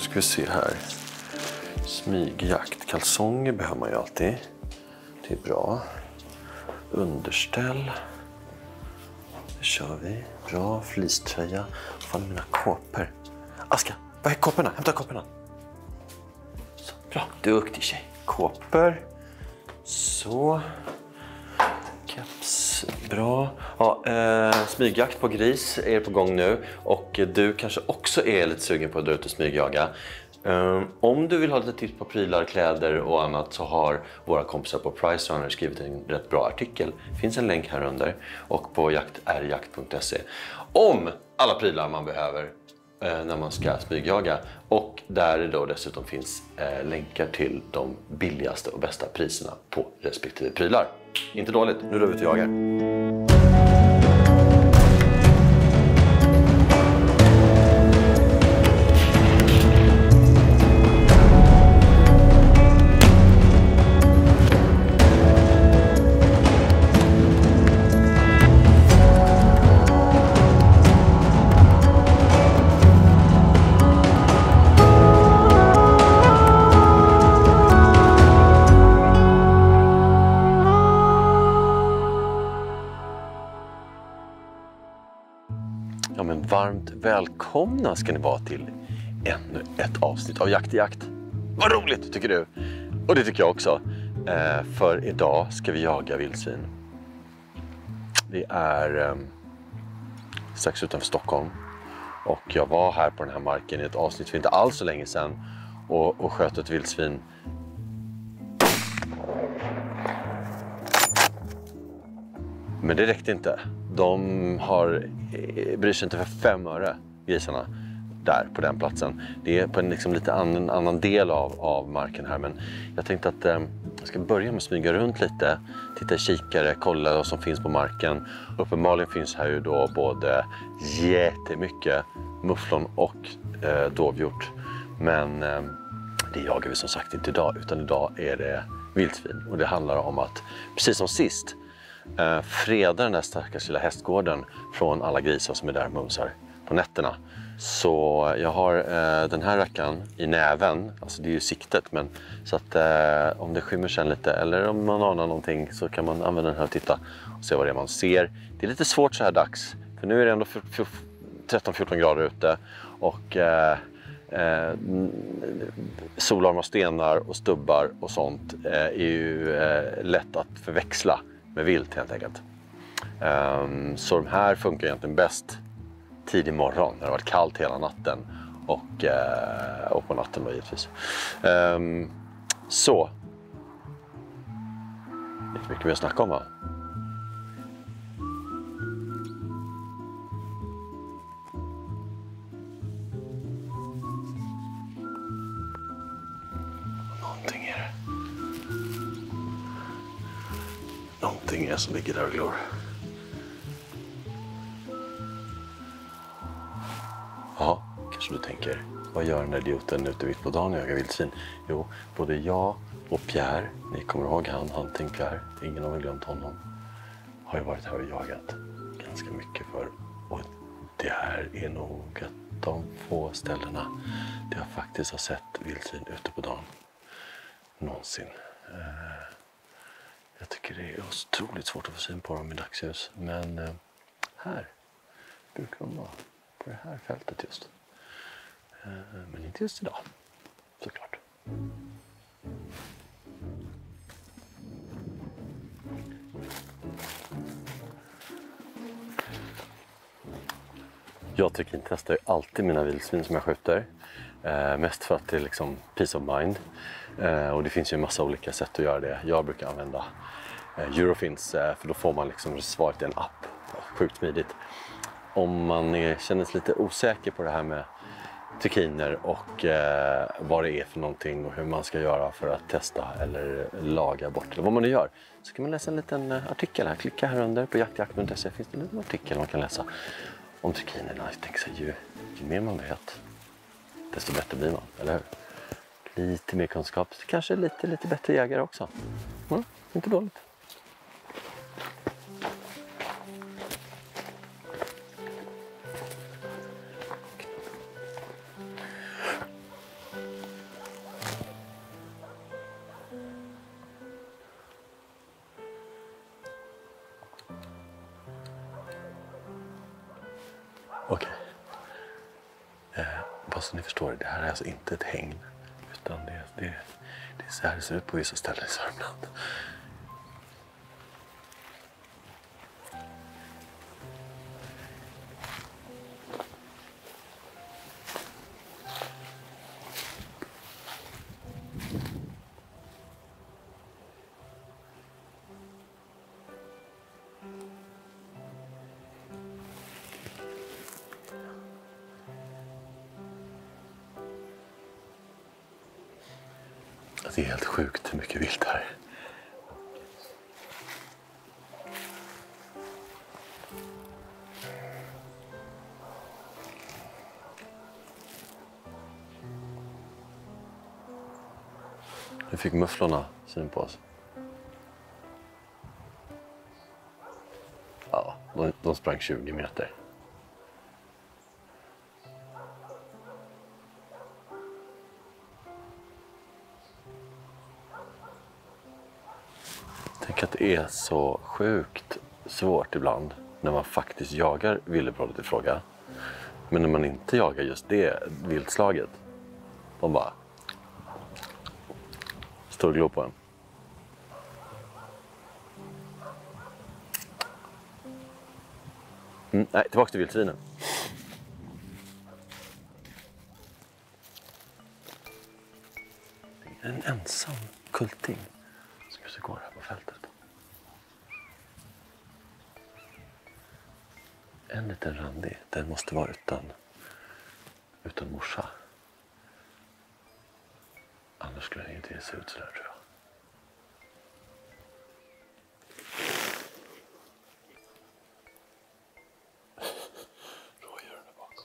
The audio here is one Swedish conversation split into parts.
ska vi se här. Smygjakt. Kalsonger behöver man ju alltid. Det är bra. Underställ. Det kör vi. Bra. Fleecetröja. Fan, mina kåpor. Aska, vad är kåporna? Hämta kåporna. Så, bra. Duktig tjej. Kåpor. Så. Caps. Bra. Ja, smygjakt på gris är på gång nu. Och du kanske också är lite sugen på att dra ut och smygjaga. Om du vill ha lite tips på prylar, kläder och annat så har våra kompisar på Pricerunner skrivit en rätt bra artikel. Det finns en länk här under och på jakt.se om alla prylar man behöver när man ska smygjaga. Och där det då dessutom finns länkar till de billigaste och bästa priserna på respektive prylar. Inte dåligt, nu drar vi ut och jagar. Ja, men varmt välkomna ska ni vara till ännu ett avsnitt av Jakt i jakt. Vad roligt tycker du? Och det tycker jag också. För idag ska vi jaga vildsvin. Det är strax utanför Stockholm. Och jag var här på den här marken i ett avsnitt för inte alls så länge sedan. Och sköt ett vildsvin. Men det räckte inte. De bryr sig inte för 5 öre, grisarna, där på den platsen. Det är på en liksom lite annan del av marken här. Men jag tänkte att jag ska börja med att smyga runt lite. Titta i kikare, kolla vad som finns på marken. Uppenbarligen finns här ju då både jättemycket mufflon och dovhjort. Men det jagar vi som sagt inte idag, utan idag är det vildsvin. Och det handlar om att, precis som sist, freda den där stackars lilla hästgården från alla grisar som är där och mumsar på nätterna. Så jag har den här rackaren i näven, alltså det är ju siktet, men så att om det skymmer sen lite eller om man anar någonting så kan man använda den här och titta och se vad det är man ser. Det är lite svårt så här dags, för nu är det ändå 13-14 grader ute och solarmar, stenar och stubbar och sånt är ju lätt att förväxla med vilt helt enkelt. Så de här funkar egentligen bäst tidig morgon när det har varit kallt hela natten och på natten då givetvis. Så det är inte mycket mer att snacka om, va? Någonting är det. Någonting är som ligger där och glor. Ja, kanske du tänker, vad gör den där idioten ute mitt på dagen och jagar vildsvin? Jo, både jag och Pierre, ni kommer ihåg han Hunting Pierre, ingen har glömt honom, har ju varit här och jagat ganska mycket för. Och det här är nog att de få ställena där jag faktiskt har sett vildsvin ute på dagen någonsin. Jag tycker det är otroligt svårt att få syn på dem i dagsljus. Men här brukar de vara. På det här fältet just. Men inte just idag. Såklart. Jag tycker inte testar alltid mina vildsvin som jag skjuter. Mest för att det är liksom peace of mind. Och det finns ju en massa olika sätt att göra det. Jag brukar använda Eurofins, för då får man liksom svaret i en app. Sjukt smidigt. Om man känner sig lite osäker på det här med trikiner och vad det är för någonting och hur man ska göra för att testa eller laga bort eller vad man nu gör, så kan man läsa en liten artikel här. Klicka här under på jakt.se finns det en liten artikel man kan läsa om trikinerna. Jag tänker så, ju mer man vet desto bättre blir man, eller hur? Lite mer kunskap, kanske lite bättre jägare också. Inte dåligt. Bara så ni förstår, det här är alltså inte ett hägn. Utan det är så här det ser ut på vissa ställen i Sörmland. Det är helt sjukt hur mycket vilt här. Nu fick mufflorna syn på oss. Ja, de sprang 20 meter. Tänk att det är så sjukt svårt ibland när man faktiskt jagar villebrådet i fråga. Men när man inte jagar just det viltslaget, de bara står och glor på en. Nej, tillbaka till vildsvinen. Det är en ensam kulting som går här på fältet. En liten randig, den måste vara utan morsa. Annars skulle den inte se ut så där, tror jag. Rådjuren är bakom.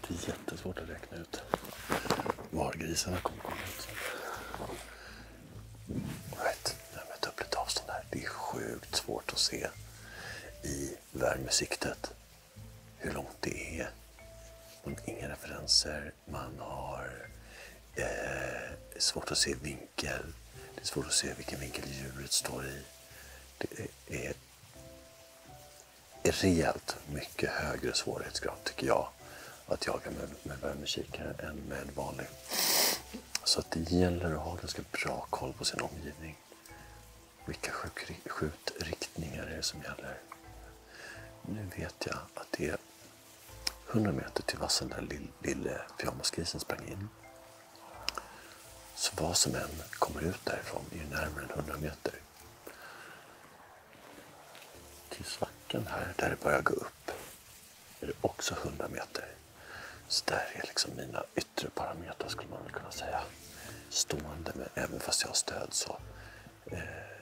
Det är jättesvårt att räkna ut var grisarna kommer komma ut. Jag har mätt upp lite avstånd här. Det är sjukt svårt att se i värmesiktet hur långt det är. Man har inga referenser. Man har svårt att se vinkel. Det är svårt att se vilken vinkel djuret står i. Det är rejält mycket högre svårighetsgrad, tycker jag, att jaga med värmekikare än med vanlig. Så att det gäller att ha ganska bra koll på sin omgivning. Vilka skjutriktningar är det som gäller? Nu vet jag att det är 100 meter till vassen där lille pyjamasgrisen sprang in. Så vad som än kommer ut därifrån är ju närmare än 100 meter. Till svackan här, där det börjar gå upp, är det också 100 meter. Så där är liksom mina yttre parametrar, skulle man väl kunna säga, stående. Men även fast jag har stöd så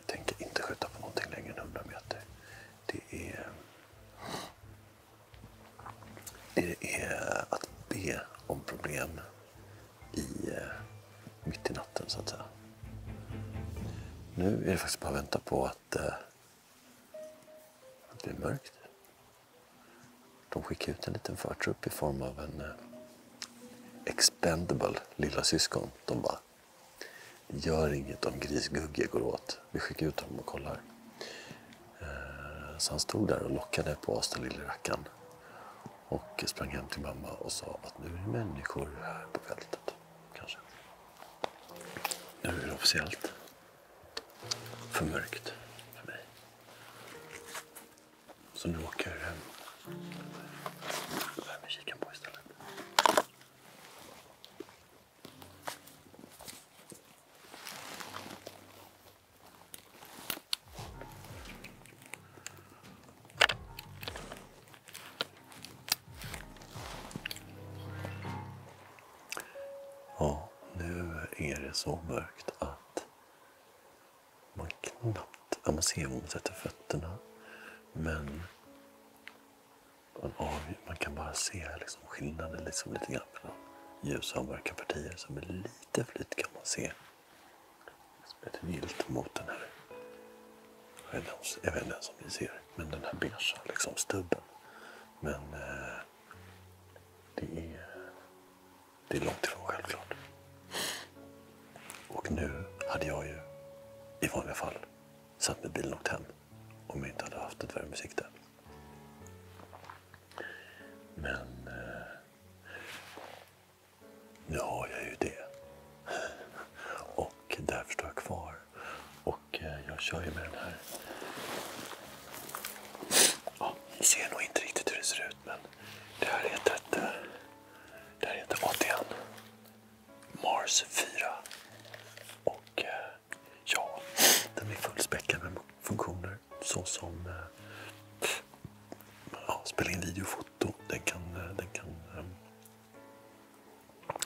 tänker jag inte skjuta på någonting längre än 100 meter. Det är att be om problem mitt i natten, så att säga. Nu är det faktiskt bara att vänta på att det blir mörkt. De skickar ut en liten förtrupp i form av en expendable lilla syskon. De bara, gör inget om grisgugge går åt. Vi skickar ut dem och kollar. Så han stod där och lockade på oss, den lilla rackaren. Och sprang hem till mamma och sa att nu är det människor här på fältet. Kanske. Nu är det officiellt för mörkt för mig. Så nu åker värmekiken på istället. Ja, nu är det så mörkt att man knappt, man ser om man sätter fötterna, men man kan bara se liksom skillnaden liksom lite grann mellan ljusa och mörka partier, som är lite flyt kan man se. Ett vilt mot den här, jag vet inte ens om ni ser, men den här beiga liksom stubben. Men det är långt ifrån självklart. Och nu hade jag ju i vanliga fall satt med bilen och åkt hem om jag inte hade haft ett värmesikte. Men nu har jag ju det. Och därför står jag kvar. Och jag kör ju med den här. Ja, ni ser nog inte riktigt hur det ser ut, men det här heter ATN Mars 4. Och ja, den är fullspäckad med funktioner såsom spela in videofoto.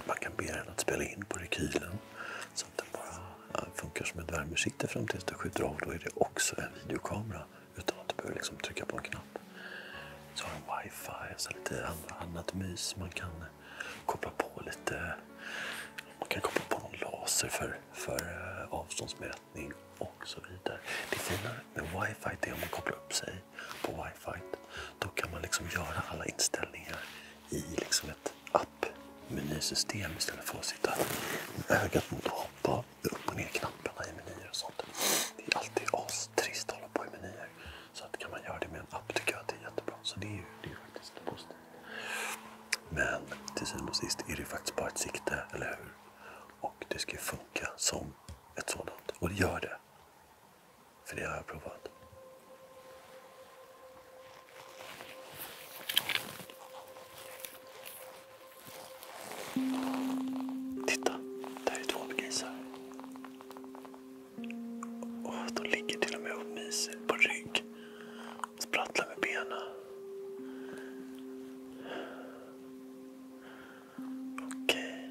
Man kan be den att spela in på rekylen så att den bara funkar som ett värmesikte fram tills det skjuter av. Då är det också en videokamera utan att du behöver liksom trycka på en knapp. Så har den wifi och så lite annat mys. Man kan koppla på lite. Man kan koppla på någon laser för avståndsmätning och så vidare. Det fina med wifi är om man kopplar upp sig på wifi. Då kan man liksom göra alla inställningar i liksom ett app-menysystem istället för att sitta med ögat mot och hoppa upp och ner knapparna i menyer och sånt. Det är alltid astrist att hålla på i menyer. Så att kan man göra det med en app tycker jag att det är jättebra. Så det är faktiskt positivt. Men till syvende och sist är det faktiskt bara ett sikte, eller hur? Och det ska ju funka som ett sådant. Och det gör det. För det har jag provat. Titta, där är 2 grisar. Och de ligger till och med och myser på rygg. Och sprattlar med benen. Okej,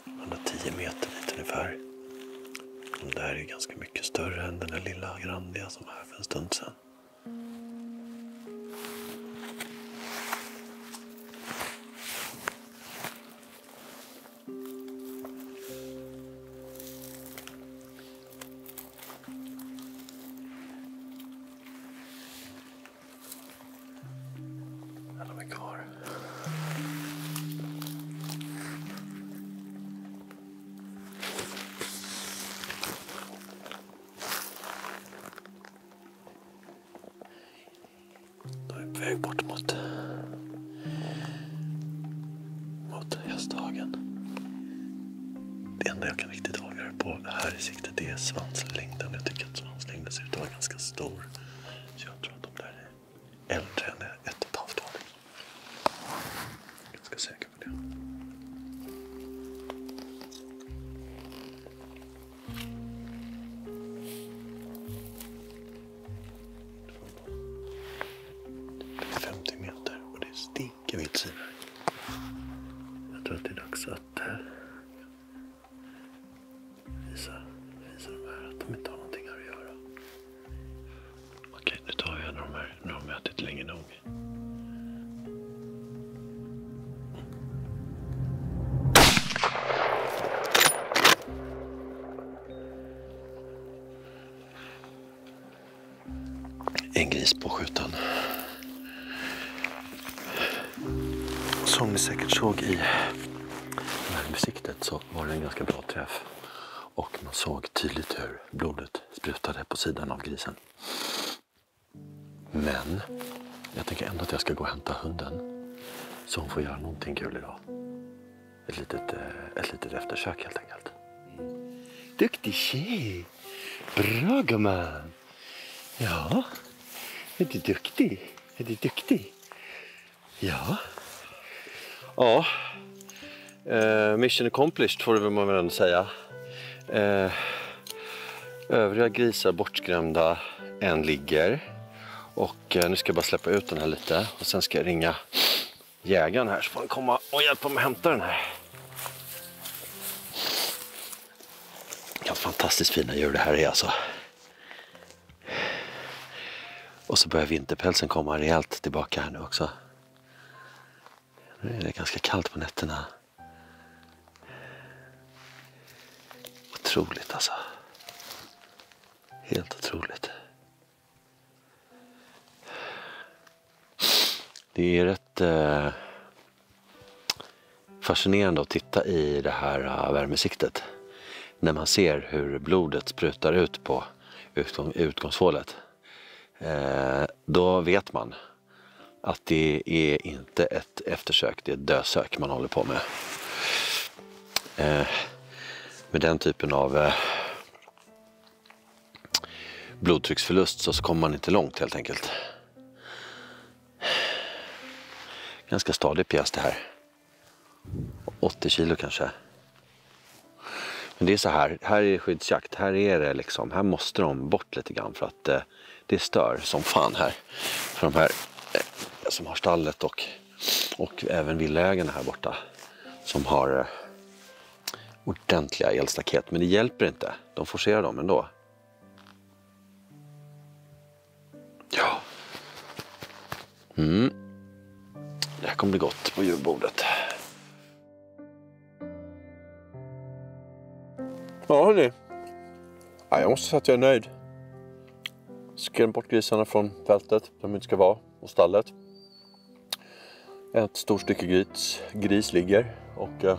110 meter dit ungefär. Och det här är ganska mycket större än den där lilla Grandia som var här för en stund sedan. De är kvar. De är på väg bort mot hästhagen. Det enda jag kan riktigt avgöra på här i siktet det är svanslängden. Jag tycker att svanslängden ser ut att vara ganska stor. Så jag tror att de där är äldre än 1,5 år. Jag ska säker på det. Det är 50 meter och det stinker vildsvin här. Jag tror att det är dags att visa de här att de inte har någonting här att göra. Okej, nu tar jag de här. Nu har de ätit länge nog. En gris påskjuten. Som ni säkert såg i värmesiktet så var det en ganska bra träff. Och man såg tydligt hur blodet sprutade på sidan av grisen. Men jag tänker ändå att jag ska gå och hämta hunden. Så hon får göra någonting kul idag. Ett litet eftersök helt enkelt. Duktig tjej! Bra gumman! Ja, är du duktig? Är du duktig? Ja. Ja. Mission accomplished får man väl ändå säga. Övriga grisar bortskrämda, en ligger. Och nu ska jag bara släppa ut den här lite. Och sen ska jag ringa jägaren här så får han komma och hjälpa mig att hämta den här. Vilka fantastiskt fina djur det här är alltså. Och så börjar vinterpälsen komma rejält tillbaka här nu också. Nu är det ganska kallt på nätterna. Otroligt alltså. Helt otroligt. Det är rätt fascinerande att titta i det här värmesiktet. När man ser hur blodet sprutar ut på utgångshålet. Då vet man att det är inte ett eftersök, det är ett dödsök man håller på med. Med den typen av blodtrycksförlust så kommer man inte långt helt enkelt. Ganska stadig pjäs det här. 80 kilo kanske. Men det är så här är det skyddsjakt. Här är det liksom, här måste de bort lite grann för att det stör som fan här. För de här som har stallet och även villaägarna här borta som har ordentliga elstaket. Men det hjälper inte. De forcerar dem ändå. Ja. Det här kommer bli gott på julbordet. Ja hörni. Ja, jag måste säga att jag är nöjd. Skräm bort grisarna från fältet där de inte ska vara. Och stallet. Ett stort stycke gris ligger. Och ja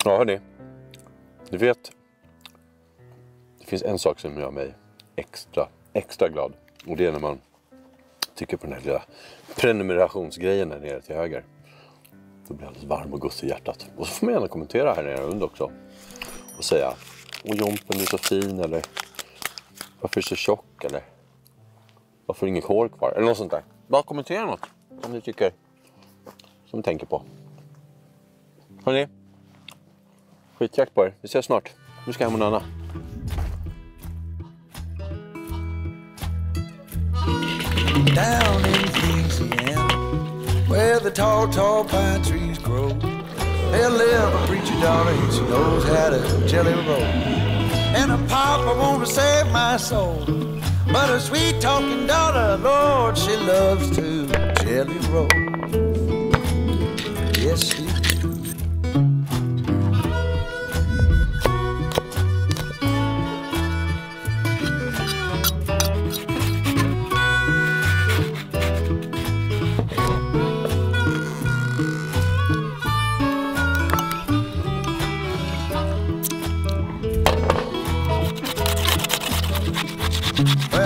hörni. Ni vet. Det finns en sak som gör mig extra glad. Och det är när man tycker på den här lilla prenumerationsgrejen där nere till höger. Då blir jag alldeles varm och gott i hjärtat. Och så får man gärna kommentera här nere under också. Och säga, åh Jompen är så fin, eller varför är du så tjock, eller varför är inget hår kvar, eller något sånt där. Bara kommentera något som ni tycker, som ni tänker på. Hörrni, skitjakt på er. Vi ses snart. Nu ska jag hem och nöna. Down in Louisiana, where the tall pine trees grow, there live a preacher daughter, and she knows how to jelly roll. And a papa wanna save my soul, but a sweet talking daughter, Lord, she loves to jelly roll. Yes, she do.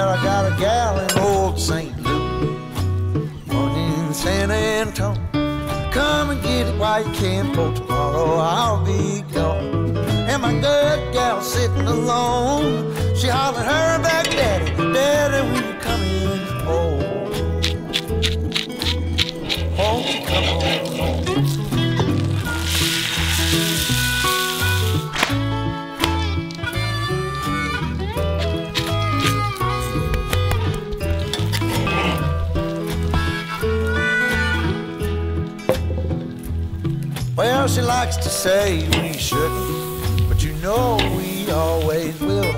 I got a gal in old St. Louis, one in San Antonio. Come and get it while you can, for tomorrow I'll be gone. And my good gal sitting alone, she hollered her back, Daddy, Daddy, will you come in home? Home, come on home. Well, she likes to say we shouldn't, but you know we always will.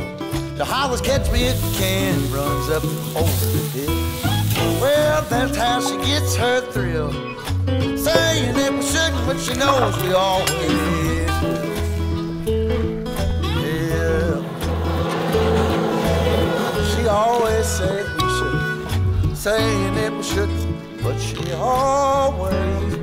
The hollers catch me if you can, runs up over the hill. Well, that's how she gets her thrill, saying that we shouldn't, but she knows we always will. Yeah. She always said we shouldn't, saying that we shouldn't, but she always will.